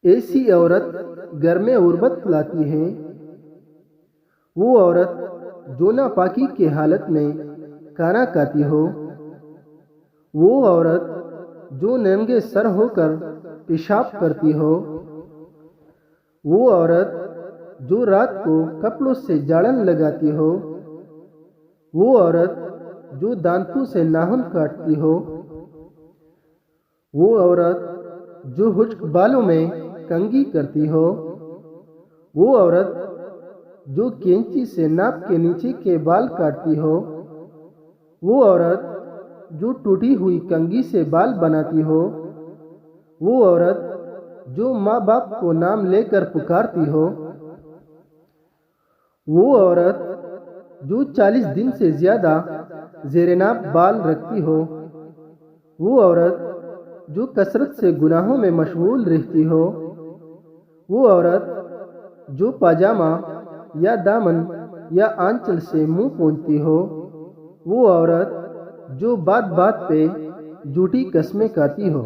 ایسی عورت گھر میں غربت لاتی ہے، وہ عورت جو ناپاکی کی حالت میں کھانا کھاتی ہو، وہ عورت جو ننگے سر ہو کر پیشاب کرتی ہو، وہ عورت جو رات کو کپڑوں سے جاڑن لگاتی ہو، وہ عورت جو دانتوں سے ناخن کاٹتی ہو، وہ عورت جو خشک بالوں میں کنگھی کرتی ہو، وہ عورت جو کینچی سے ناک کے نیچے کے بال کاٹتی ہو، وہ عورت جو ٹوٹی ہوئی کنگھی سے بال بناتی ہو، وہ عورت جو ماں باپ کو نام لے کر پکارتی ہو، وہ عورت جو 40 دن سے زیادہ زیر ناپ بال رکھتی ہو، وہ عورت جو کثرت سے گناہوں میں مشغول رہتی ہو، وہ عورت جو پاجامہ یا دامن یا آنچل سے منہ پونچھتی ہو، وہ عورت جو بات بات پہ جھوٹی قسمیں کھاتی ہو۔